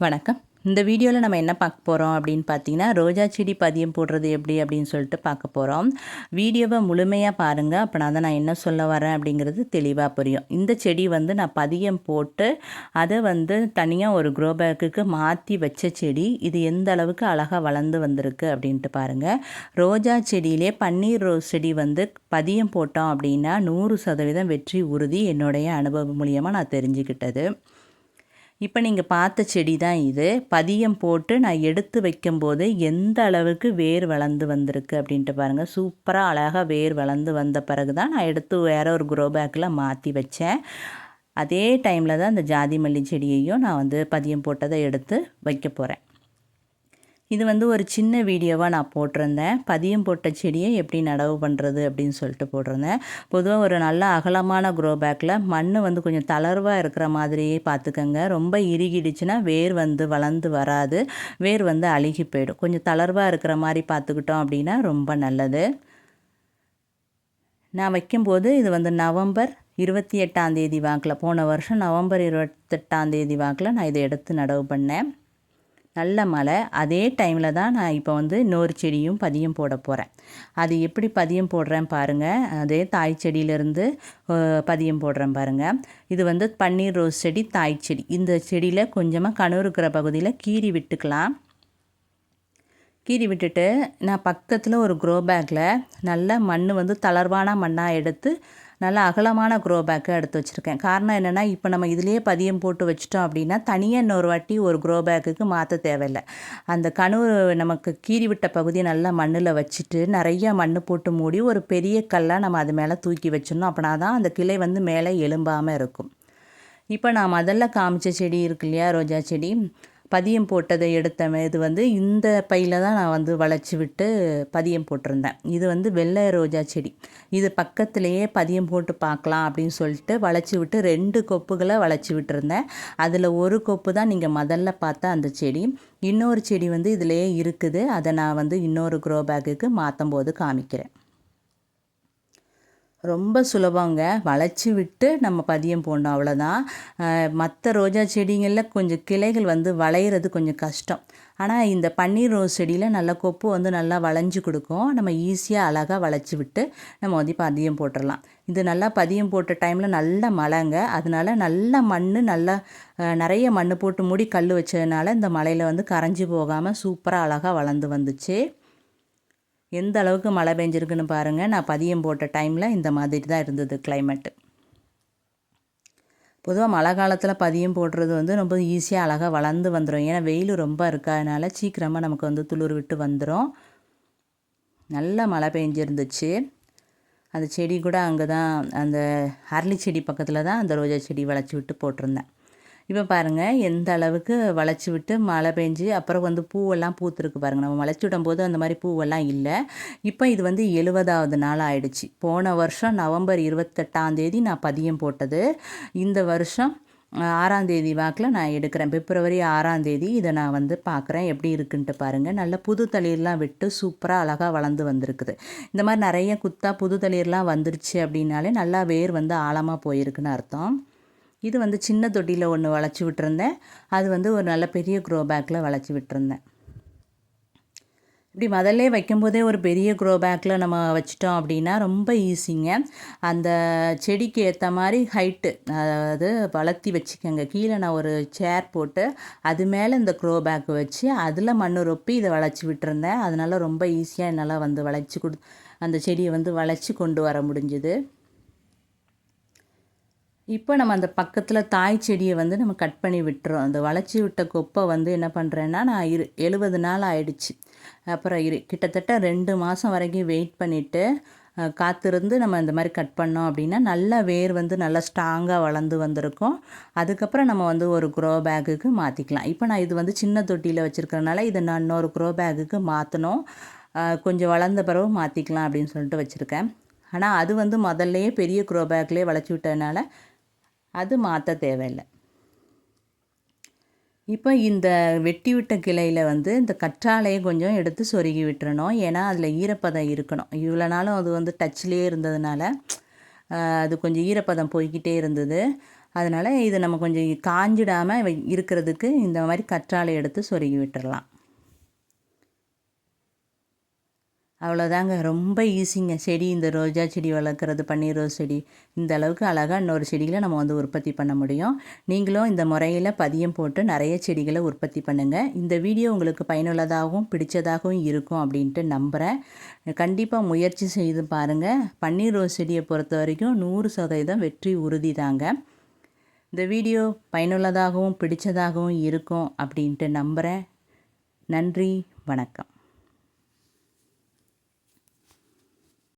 வணக்கம். இந்த வீடியோவில் நம்ம என்ன பார்க்க போகிறோம் அப்படின்னு பார்த்தீங்கன்னா, ரோஜா செடி பதியம் போடுறது எப்படி அப்படின்னு சொல்லிட்டு பார்க்க போகிறோம். வீடியோவை முழுமையாக பாருங்கள். அப்போ நான் என்ன சொல்ல வரேன் அப்படிங்கிறது தெளிவாக புரியும். இந்த செடி நான் பதியம் போட்டு அதை தனியாக ஒரு க்ரோ பேக்குக்கு மாற்றி வச்ச செடி. இது எந்த அளவுக்கு அழகாக வளர்ந்து வந்திருக்கு அப்படின்ட்டு பாருங்கள். ரோஜா செடியிலே பன்னீர் ரோஸ் செடி பதியம் போட்டோம் அப்படின்னா 100% வெற்றி உறுதி. என்னுடைய அனுபவம் மூலியமாக நான் தெரிஞ்சுக்கிட்டது. இப்போ நீங்கள் பார்த்த செடி தான் இது. பதியம் போட்டு நான் எடுத்து வைக்கும்போது எந்த அளவுக்கு வேர் வளர்ந்து வந்திருக்கு அப்படின்ட்டு பாருங்கள். சூப்பராக அழகாக வேர் வளர்ந்து வந்த பிறகு தான் நான் எடுத்து வேறு ஒரு க்ரோ பேக்கில் மாற்றி வச்சேன். அதே டைமில் தான் இந்த ஜாதி மல்லி செடியையும் நான் பதியம் போட்டதை எடுத்து வைக்க போகிறேன். இது ஒரு சின்ன வீடியோவாக நான் போட்டிருந்தேன். பதியம் போட்ட செடியை எப்படி நடவு பண்ணுறது அப்படின்னு சொல்லிட்டு போட்டிருந்தேன். பொதுவாக ஒரு நல்ல அகலமான க்ரோ பேக்கில் மண் கொஞ்சம் தளர்வாக இருக்கிற மாதிரியே பார்த்துக்கங்க. ரொம்ப இறுகிடுச்சுன்னா வேர் வளர்ந்து வராது. வேர் அழுகி போயிடும். கொஞ்சம் தளர்வாக இருக்கிற மாதிரி பார்த்துக்கிட்டோம் அப்படின்னா ரொம்ப நல்லது. நான் வைக்கும்போது இது நவம்பர் 28 வாக்கில், போன வருஷம் நவம்பர் 28 வாக்கில் நான் இதை எடுத்து நடவு பண்ணேன். நல்ல மழை. அதே டைமில் தான் நான் இப்போ இன்னொரு செடியும் பதியம் போட போகிறேன். அது எப்படி பதியம் போடுறேன் பாருங்கள். அதே தாய் செடியிலேருந்து பதியம் போடுறேன் பாருங்கள். இது பன்னீர் ரோஸ் செடி, தாய் செடி. இந்த செடியில் கொஞ்சமாக கணு இருக்கிற பகுதியில் கீறி விட்டுக்கலாம். கீறி விட்டுட்டு நான் பக்கத்தில் ஒரு க்ரோ பேக்கில் நல்ல மண் தளர்வான மண்ணாக எடுத்து நல்லா அகலமான க்ரோ பேக்கை எடுத்து வச்சுருக்கேன். காரணம் என்னென்னா, இப்போ நம்ம இதிலேயே பதியம் போட்டு வச்சிட்டோம் அப்படின்னா தனியாக இன்னொரு வாட்டி ஒரு க்ரோ பேக்குக்கு மாற்ற தேவையில்லை. அந்த கணு நமக்கு கீறி விட்ட பகுதியை நல்லா மண்ணில் வச்சுட்டு நிறையா மண் போட்டு மூடி ஒரு பெரிய கல்லாக நம்ம அது மேலே தூக்கி வச்சிடணும். அப்படின்னா தான் அந்த கிளை மேலே எழும்பாமல் இருக்கும். இப்போ நான் முதல்ல காமிச்ச செடி இருக்கு இல்லையா, ரோஜா செடி, பதியம் போட்டதை எடுத்தவன் இது இந்த பையில் தான் நான் வளைச்சி விட்டு பதியம் போட்டிருந்தேன். இது வெள்ளை ரோஜா செடி. இது பக்கத்துலேயே பதியம் போட்டு பார்க்கலாம் அப்படின்னு சொல்லிட்டு வளைச்சி விட்டு 2 கொப்புகளை வளைச்சி விட்டுருந்தேன். அதில் ஒரு கொப்பு தான் நீங்கள் முதல்ல பார்த்த அந்த செடி. இன்னொரு செடி இதிலேயே இருக்குது. அதை நான் இன்னொரு க்ரோ பேக்குக்கு மாற்றும் போது காமிக்கிறேன். ரொம்ப சுலபங்க. வளைச்சி விட்டு நம்ம பதியம் போடணும், அவ்வளோதான். மற்ற ரோஜா செடிங்களில் கொஞ்சம் கிளைகள் வளையிறது கொஞ்சம் கஷ்டம். ஆனால் இந்த பன்னீர் ரோஸ் செடியில் நல்லா கொப்பு நல்லா வளைஞ்சு கொடுக்கும். நம்ம ஈஸியாக அழகாக வளைச்சி விட்டு நம்ம பதியம் போட்டுடலாம். இது நல்லா பதியம் போட்ட டைமில் நல்ல மழைங்க. அதனால நல்ல மண், நல்லா நிறைய மண் போட்டு மூடி கல் வச்சதுனால இந்த மழையில் கரைஞ்சி போகாமல் சூப்பராக அழகாக வளர்ந்து வந்துச்சு. எந்த அளவுக்கு மழை பெஞ்சிருக்குன்னு பாருங்கள். நான் பதியம் போட்ட டைமில் இந்த மாதிரி தான் இருந்தது கிளைமேட்டு. பொதுவாக மழை காலத்தில் பதியம் போடுறது ரொம்ப ஈஸியாக அழகாக வளர்ந்து வந்துடும். ஏன்னா வெயில் ரொம்ப இருக்காதனால சீக்கிரமாக நமக்கு துளிர் விட்டு வந்துடும். நல்ல மழை பெஞ்சிருந்துச்சு. அந்த செடி கூட அங்கே தான், அந்த அரளி செடி பக்கத்தில் தான் அந்த ரோஜா செடி வளைச்சி விட்டு போட்டிருந்தேன். இப்போ பாருங்கள் எந்த அளவுக்கு வளைச்சி விட்டு மழை பெஞ்சு அப்புறம் பூவெல்லாம் பூத்துருக்கு பாருங்கள். நம்ம வளைச்சி விடும்போது அந்த மாதிரி பூவெல்லாம் இல்லை. இப்போ இது 70வது நாள் ஆயிடுச்சு. போன வருஷம் நவம்பர் 28 நான் பதியம் போட்டது. இந்த வருஷம் 6 வாக்கில் நான் எடுக்கிறேன். பிப்ரவரி 6 இதை நான் பார்க்குறேன் எப்படி இருக்குன்ட்டு பாருங்கள். நல்ல புது தளிர்லாம் விட்டு சூப்பராக அழகாக வளர்ந்து வந்திருக்குது. இந்த மாதிரி நிறைய குத்தா புது தளிர்லாம் வந்துருச்சு அப்படின்னாலே நல்லா வேர் ஆழமாக போயிருக்குன்னு அர்த்தம். இது சின்ன தொட்டியில் ஒன்று வளைச்சி விட்டுருந்தேன். அது ஒரு நல்ல பெரிய க்ரோ பேக்கில் வளைச்சி விட்டுருந்தேன். இப்படி முதல்ல வைக்கும்போதே ஒரு பெரிய க்ரோ பேக்கில் நம்ம வச்சிட்டோம் அப்படின்னா ரொம்ப ஈஸிங்க. அந்த செடிக்கு ஏற்ற மாதிரி ஹைட்டு, அதாவது வளர்த்தி வச்சுக்கோங்க. கீழே நான் ஒரு சேர் போட்டு அது மேலே இந்த க்ரோ பேக் வச்சு அதில் மண் ரொப்பி இதை வளைச்சி விட்டுருந்தேன். அதனால் ரொம்ப ஈஸியாக என்னால் வளைச்சி அந்த செடியை வளைச்சி கொண்டு வர முடிஞ்சுது. இப்போ நம்ம அந்த பக்கத்தில் தாய் செடியை நம்ம கட் பண்ணி விட்டுறோம். அந்த வளைச்சி விட்ட கொப்பை என்ன பண்ணுறேன்னா, நான் 70 நாள் ஆயிடுச்சு. அப்புறம் கிட்டத்தட்ட 2 மாதம் வரைக்கும் வெயிட் பண்ணிவிட்டு காத்திருந்து நம்ம இந்த மாதிரி கட் பண்ணோம் அப்படின்னா நல்லா வேர் நல்லா ஸ்ட்ராங்காக வளர்ந்து வந்திருக்கும். அதுக்கப்புறம் நம்ம ஒரு க்ரோ பேக்குக்கு மாற்றிக்கலாம். இப்போ நான் இது சின்ன தொட்டியில் வச்சுருக்கறனால இதை நான் இன்னொரு க்ரோ பேக்குக்கு மாற்றணும். கொஞ்சம் வளர்ந்த பிறகு மாற்றிக்கலாம் அப்படின்னு சொல்லிட்டு வச்சுருக்கேன். ஆனால் அது முதல்லையே பெரிய க்ரோ பேக்லேயே வளைச்சி விட்டதுனால அது மாற்ற தேவையில்லை. இப்போ இந்த வெட்டி விட்ட கிளையில் இந்த கற்றாழையை கொஞ்சம் எடுத்து சொருகி விட்டுறணும். ஏன்னா அதில் ஈரப்பதம் இருக்கணும். இவ்வளோ நாளும் அது டச்சிலே இருந்ததுனால அது கொஞ்சம் ஈரப்பதம் போய்கிட்டே இருந்தது. அதனால் இது நம்ம கொஞ்சம் காஞ்சிடாமல் இருக்கிறதுக்கு இந்த மாதிரி கற்றாழை எடுத்து சொருகி விட்டுறலாம். அவ்வளோதாங்க, ரொம்ப ஈஸிங்க. செடி இந்த ரோஜா செடி வளர்க்குறது, பன்னீர் ரோஸ் செடி இந்த அளவுக்கு அழகாக இன்னொரு செடிகளை நம்ம வந்து உற்பத்தி பண்ண முடியும். நீங்களும் இந்த முறையில் பதியம் போட்டு நிறைய செடிகளை உற்பத்தி பண்ணுங்கள். இந்த வீடியோ உங்களுக்கு பயனுள்ளதாகவும் பிடிச்சதாகவும் இருக்கும் அப்படின்ட்டு நம்புகிறேன். கண்டிப்பாக முயற்சி செய்து பாருங்கள். பன்னீர் ரோஸ் செடியை பொறுத்த வரைக்கும் 100% வெற்றி உறுதி தாங்க. இந்த வீடியோ பயனுள்ளதாகவும் பிடிச்சதாகவும் இருக்கும் அப்படின்ட்டு நம்புகிறேன். நன்றி, வணக்கம்.